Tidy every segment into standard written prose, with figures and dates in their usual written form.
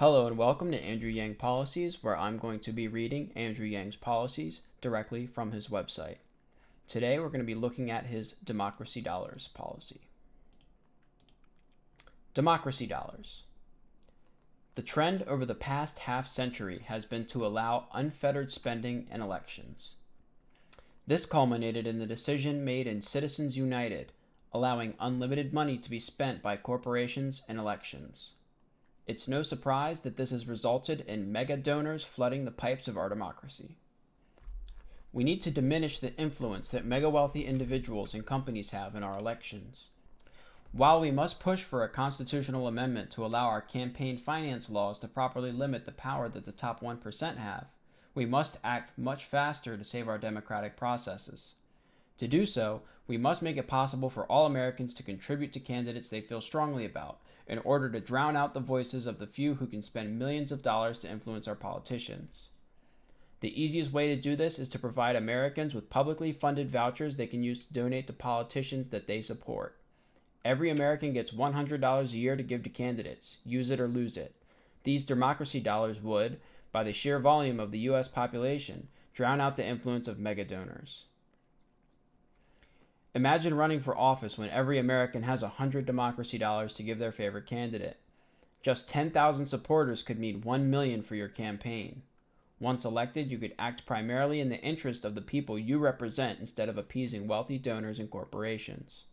Hello and welcome to Andrew Yang Policies, where I'm going to be reading Andrew Yang's policies directly from his website. Today we're going to be looking at his Democracy Dollars policy. Democracy Dollars. The trend over the past half century has been to allow unfettered spending in elections. This culminated in the decision made in Citizens United, allowing unlimited money to be spent by corporations in elections. It's no surprise that this has resulted in mega donors flooding the pipes of our democracy. We need to diminish the influence that mega wealthy individuals and companies have in our elections. While we must push for a constitutional amendment to allow our campaign finance laws to properly limit the power that the top 1% have, we must act much faster to save our democratic processes. To do so, we must make it possible for all Americans to contribute to candidates they feel strongly about, in order to drown out the voices of the few who can spend millions of dollars to influence our politicians. The easiest way to do this is to provide Americans with publicly funded vouchers they can use to donate to politicians that they support. Every American gets $100 a year to give to candidates. Use it or lose it. These democracy dollars would, by the sheer volume of the U.S. population, drown out the influence of mega donors. Imagine running for office when every American has 100 democracy dollars to give their favorite candidate. Just 10,000 supporters could mean $1 million for your campaign. Once elected, you could act primarily in the interest of the people you represent instead of appeasing wealthy donors and corporations.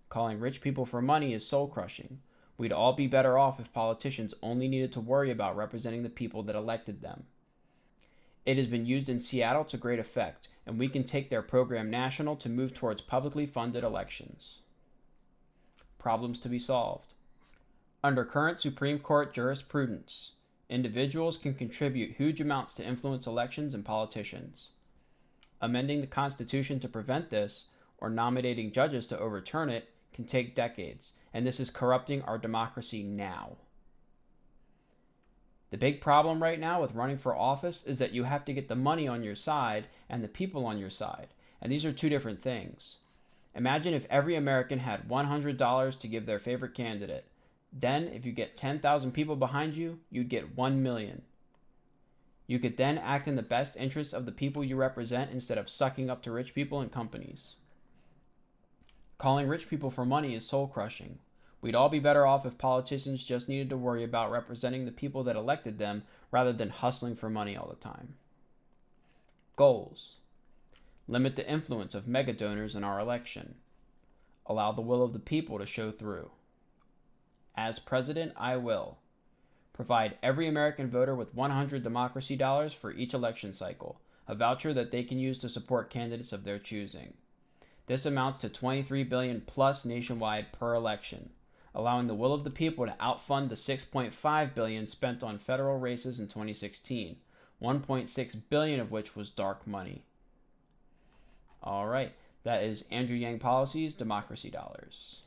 Calling rich people for money is soul-crushing. We'd all be better off if politicians only needed to worry about representing the people that elected them. It has been used in Seattle to great effect, and we can take their program national to move towards publicly funded elections. Problems to be solved. Under current Supreme Court jurisprudence, individuals can contribute huge amounts to influence elections and politicians. Amending the Constitution to prevent this, or nominating judges to overturn it, can take decades, and this is corrupting our democracy now. The big problem right now with running for office is that you have to get the money on your side and the people on your side, and these are two different things. Imagine if every American had $100 to give their favorite candidate. Then, if you get 10,000 people behind you, you'd get $1 million. You could then act in the best interests of the people you represent instead of sucking up to rich people and companies. Calling rich people for money is soul-crushing. We'd all be better off if politicians just needed to worry about representing the people that elected them rather than hustling for money all the time. Goals. Limit the influence of mega donors in our election. Allow the will of the people to show through. As president, I will provide every American voter with 100 democracy dollars for each election cycle, a voucher that they can use to support candidates of their choosing. This amounts to $23 billion plus nationwide per election, allowing the will of the people to outfund the $6.5 billion spent on federal races in 2016, $1.6 billion of which was dark money. All right, that is Andrew Yang Policies, Democracy Dollars.